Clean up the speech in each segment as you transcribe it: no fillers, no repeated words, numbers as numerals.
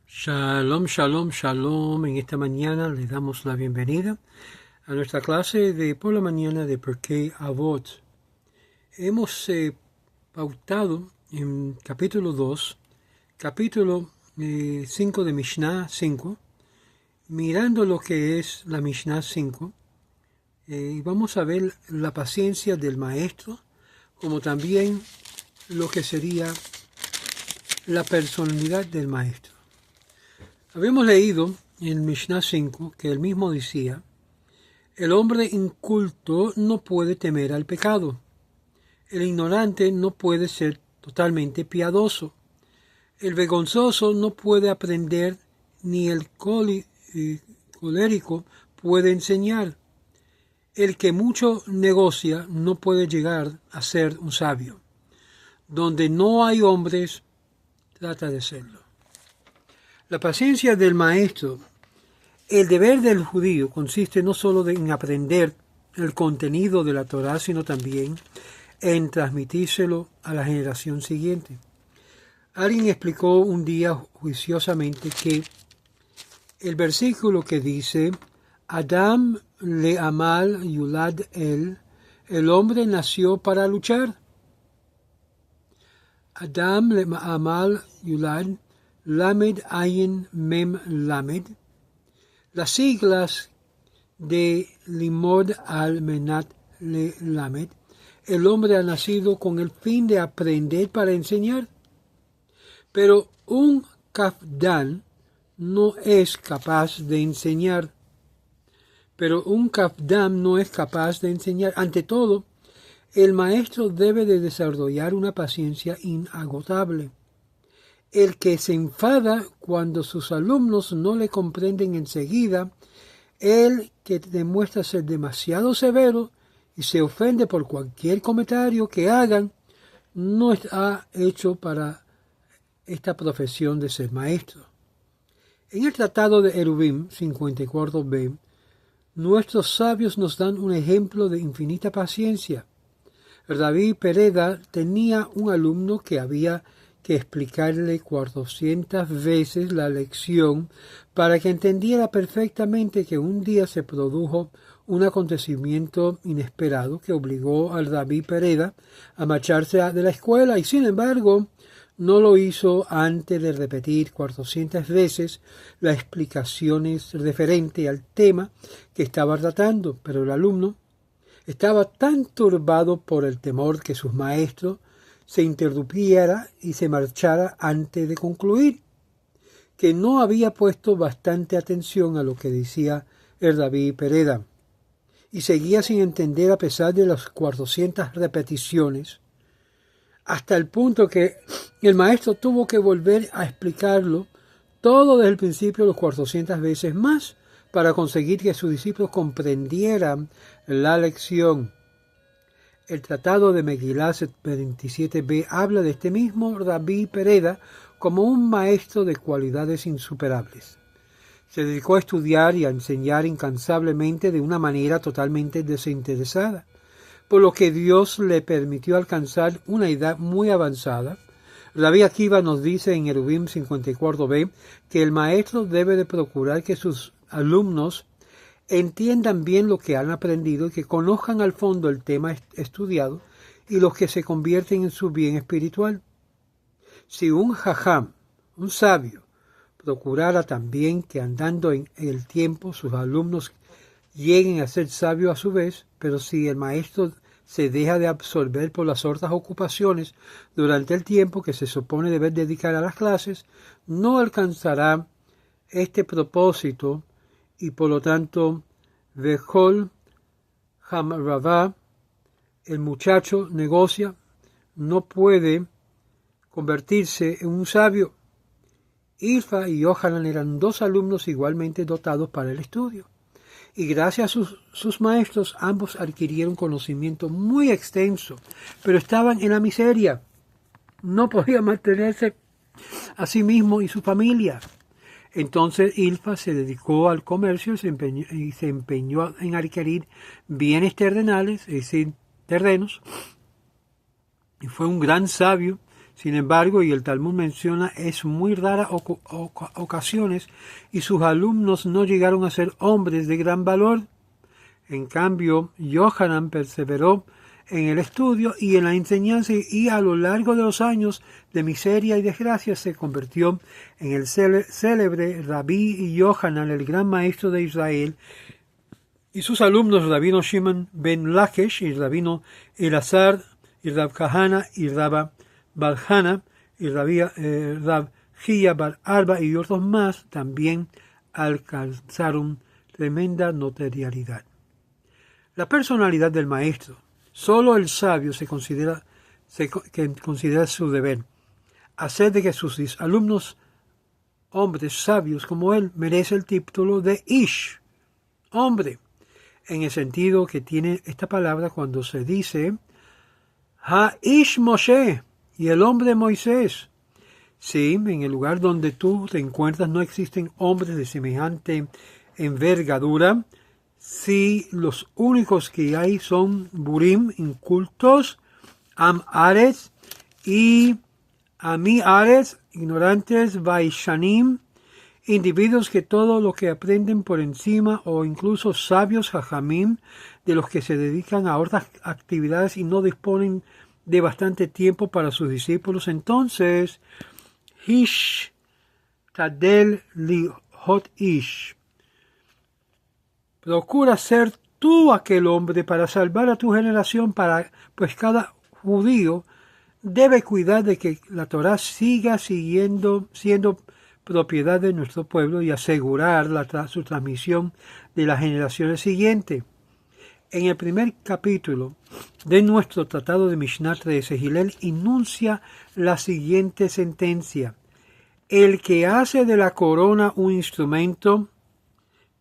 Shalom, shalom, shalom. En esta mañana le damos la bienvenida a nuestra clase de por la mañana de Pirkei Avot. Hemos pautado en capítulo 2, capítulo 5 de Mishnah 5, mirando lo que es la Mishnah 5, y vamos a ver la paciencia del maestro, como también lo que sería la personalidad del maestro. Habíamos leído en Mishnah 5 que él mismo decía: el hombre inculto no puede temer al pecado, el ignorante no puede ser totalmente piadoso, el vergonzoso no puede aprender, ni el colérico puede enseñar, el que mucho negocia no puede llegar a ser un sabio, donde no hay hombres trata de serlo. La paciencia del maestro. El deber del judío consiste no solo en aprender el contenido de la Torá, sino también en transmitírselo a la generación siguiente. Alguien explicó un día juiciosamente que el versículo que dice Adam le amal yulad el hombre nació para luchar. Adam le amal yulad Lamed Ayin Mem Lamed. Las siglas de Limod al Menat le Lamed. El hombre ha nacido con el fin de aprender para enseñar. Pero un Kafdan no es capaz de enseñar. Ante todo, el maestro debe de desarrollar una paciencia inagotable. El que se enfada cuando sus alumnos no le comprenden enseguida, el que demuestra ser demasiado severo y se ofende por cualquier comentario que hagan, no está hecho para esta profesión de ser maestro. En el Tratado de Eruvin 54b, nuestros sabios nos dan un ejemplo de infinita paciencia. Rabbi Pereda tenía un alumno que había que explicarle 400 veces la lección para que entendiera perfectamente que un día se produjo un acontecimiento inesperado que obligó al Rabbi Pereda a marcharse de la escuela, y sin embargo no lo hizo antes de repetir 400 veces las explicaciones referentes al tema que estaba tratando. Pero el alumno estaba tan turbado por el temor que sus maestros se interrumpiera y se marchara antes de concluir, que no había puesto bastante atención a lo que decía el Rabbi Pereda, y seguía sin entender a pesar de las 400 repeticiones, hasta el punto que el maestro tuvo que volver a explicarlo todo desde el principio los 400 veces más para conseguir que sus discípulos comprendieran la lección. El Tratado de Megilá 27b habla de este mismo Rabbi Pereda como un maestro de cualidades insuperables. Se dedicó a estudiar y a enseñar incansablemente de una manera totalmente desinteresada, por lo que Dios le permitió alcanzar una edad muy avanzada. Rabbi Akiva nos dice en Eruvin 54b que el maestro debe de procurar que sus alumnos entiendan bien lo que han aprendido y que conozcan al fondo el tema estudiado y los que se convierten en su bien espiritual. Si un jajam, un sabio, procurara también que andando en el tiempo sus alumnos lleguen a ser sabios a su vez, pero si el maestro se deja de absorber por las otras ocupaciones durante el tiempo que se supone deber dedicar a las clases, no alcanzará este propósito y por lo tanto, Vejol Hamravá, el muchacho negocia, no puede convertirse en un sabio. Ilfa y Yohanan eran dos alumnos igualmente dotados para el estudio, y gracias a sus maestros ambos adquirieron conocimiento muy extenso, pero estaban en la miseria, no podían mantenerse a sí mismo y su familia. Entonces Ilfa se dedicó al comercio y se empeñó en adquirir bienes terrenales, es decir, terrenos, y fue un gran sabio, Sin embargo, y el Talmud menciona, es muy rara ocasiones, y sus alumnos no llegaron a ser hombres de gran valor. En cambio, Yohanan perseveró en el estudio y en la enseñanza, y a lo largo de los años de miseria y desgracia se convirtió en el célebre Rabí Yohanan, el gran maestro de Israel, y sus alumnos Rabino Shimon ben Lakish y Rabino Elazar y Rab Kahana y Rabba Barjana y Rab Gia Bar Arba y otros más también alcanzaron tremenda notoriedad. La personalidad del maestro. Solo el sabio considera su deber hacer de que sus alumnos, hombres sabios como él, merece el título de Ish, hombre, en el sentido que tiene esta palabra cuando se dice Ha-Ish Moshe, y el hombre Moisés. Sí, en el lugar donde tú te encuentras no existen hombres de semejante envergadura. Sí, los únicos que hay son Burim, incultos, Am Aretz y Ami Aretz, ignorantes, Vaishanim, individuos que todo lo que aprenden por encima, o incluso sabios Jajamim, de los que se dedican a otras actividades y no disponen de bastante tiempo para sus discípulos. Entonces, Hish Tadel Li Hot Ish. Procura ser tú aquel hombre para salvar a tu generación, pues cada judío debe cuidar de que la Torá siga siendo propiedad de nuestro pueblo y asegurar su transmisión de las generaciones siguientes. En el primer capítulo de nuestro tratado de Mishnah 13, Hillel enuncia la siguiente sentencia: el que hace de la corona un instrumento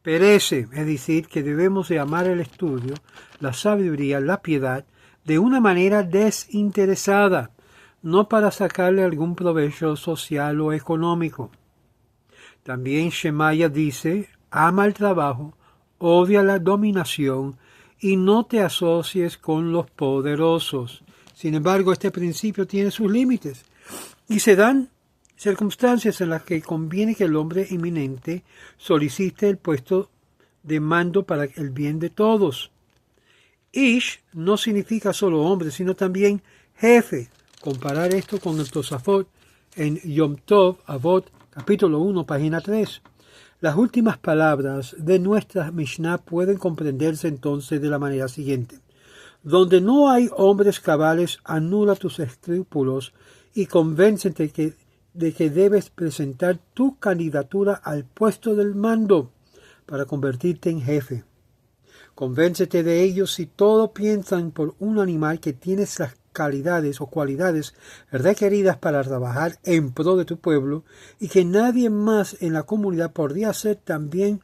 perece, es decir, que debemos de amar el estudio, la sabiduría, la piedad, de una manera desinteresada, no para sacarle algún provecho social o económico. También Shemaya dice, ama el trabajo, odia la dominación y no te asocies con los poderosos. Sin embargo, este principio tiene sus límites y se dan circunstancias en las que conviene que el hombre eminente solicite el puesto de mando para el bien de todos. Ish no significa solo hombre, sino también jefe. Comparar esto con el Tosafot en Yom Tov Avot, capítulo 1, página 3. Las últimas palabras de nuestra Mishnah pueden comprenderse entonces de la manera siguiente: donde no hay hombres cabales, anula tus escrúpulos y convéncete de que debes presentar tu candidatura al puesto del mando para convertirte en jefe. Convéncete de ellos si todos piensan por un animal que tienes las calidades o cualidades requeridas para trabajar en pro de tu pueblo y que nadie más en la comunidad podría hacer tan bien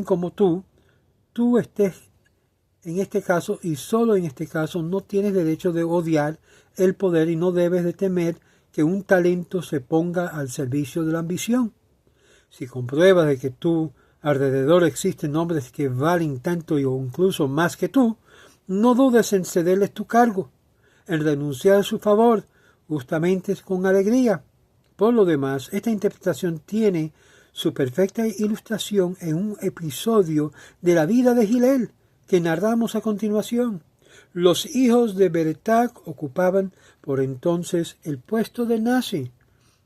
como tú estés en este caso, y solo en este caso, no tienes derecho de odiar el poder y no debes de temer que un talento se ponga al servicio de la ambición. Si compruebas de que tú alrededor existen hombres que valen tanto o incluso más que tú, no dudes en cederles tu cargo, en renunciar a su favor, justamente con alegría. Por lo demás, esta interpretación tiene su perfecta ilustración en un episodio de la vida de Hillel que narramos a continuación. Los hijos de Beretak ocupaban por entonces el puesto de Nasi,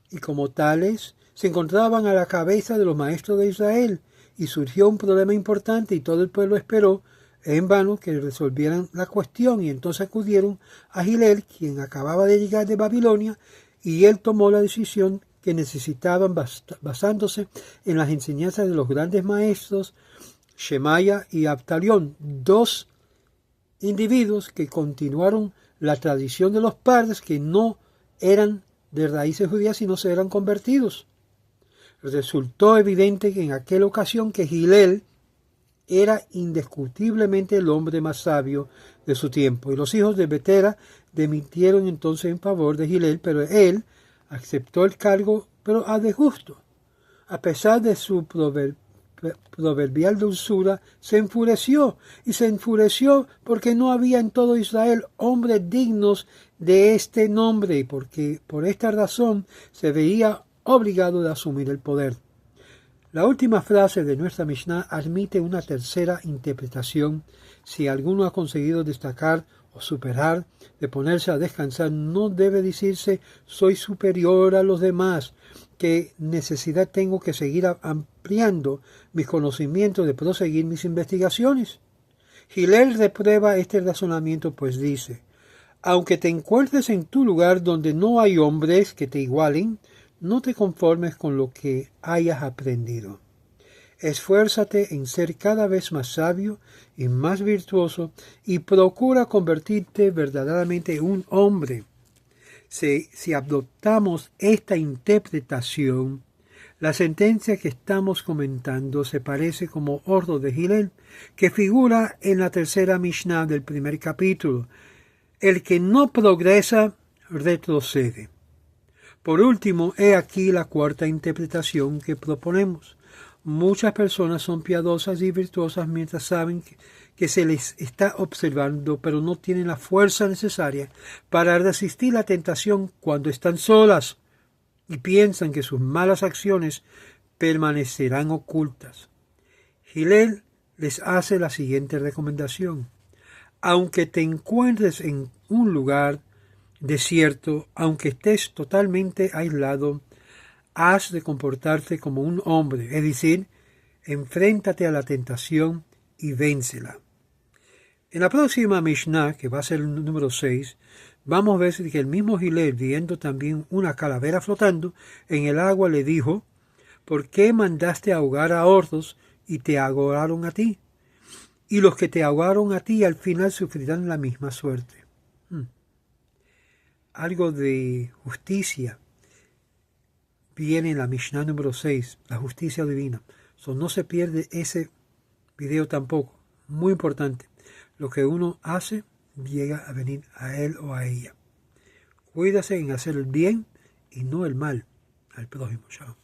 y como tales se encontraban a la cabeza de los maestros de Israel, y surgió un problema importante y todo el pueblo esperó en vano que resolvieran la cuestión, y entonces acudieron a Hillel, quien acababa de llegar de Babilonia, y él tomó la decisión que necesitaban basándose en las enseñanzas de los grandes maestros Shemaya y Abtalión, dos individuos que continuaron la tradición de los padres que no eran de raíces judías sino se eran convertidos. Resultó evidente que en aquella ocasión que Hillel era indiscutiblemente el hombre más sabio de su tiempo, y los hijos de Betera demitieron entonces en favor de Hillel, pero él aceptó el cargo, pero a desgusto. A pesar de su proverbial dulzura, se enfureció, y se enfureció porque no había en todo Israel hombres dignos de este nombre, porque por esta razón se veía obligado de asumir el poder. La última frase de nuestra Mishnah admite una tercera interpretación. Si alguno ha conseguido destacar o superar, de ponerse a descansar, no debe decirse soy superior a los demás, qué necesidad tengo que seguir ampliando mis conocimientos, de proseguir mis investigaciones. Hillel reprueba este razonamiento, pues dice, aunque te encuentres en tu lugar donde no hay hombres que te igualen, no te conformes con lo que hayas aprendido. Esfuérzate en ser cada vez más sabio y más virtuoso y procura convertirte verdaderamente en un hombre. Si adoptamos esta interpretación, la sentencia que estamos comentando se parece como ordo de Hillel, que figura en la tercera Mishnah del primer capítulo. El que no progresa, retrocede. Por último, he aquí la cuarta interpretación que proponemos. Muchas personas son piadosas y virtuosas mientras saben que se les está observando, pero no tienen la fuerza necesaria para resistir la tentación cuando están solas y piensan que sus malas acciones permanecerán ocultas. Hillel les hace la siguiente recomendación. Aunque te encuentres en un lugar desierto, aunque estés totalmente aislado, has de comportarte como un hombre, es decir, enfréntate a la tentación y vénsela. En la próxima Mishnah, que va a ser el número 6, vamos a ver que el mismo Hillel, viendo también una calavera flotando en el agua, le dijo, ¿por qué mandaste ahogar a otros y te ahogaron a ti? Y los que te ahogaron a ti al final sufrirán la misma suerte. Algo de justicia viene en la Mishnah número 6, la justicia divina. No se pierde ese video tampoco. Muy importante. Lo que uno hace llega a venir a él o a ella. Cuídase en hacer el bien y no el mal al prójimo. Chao.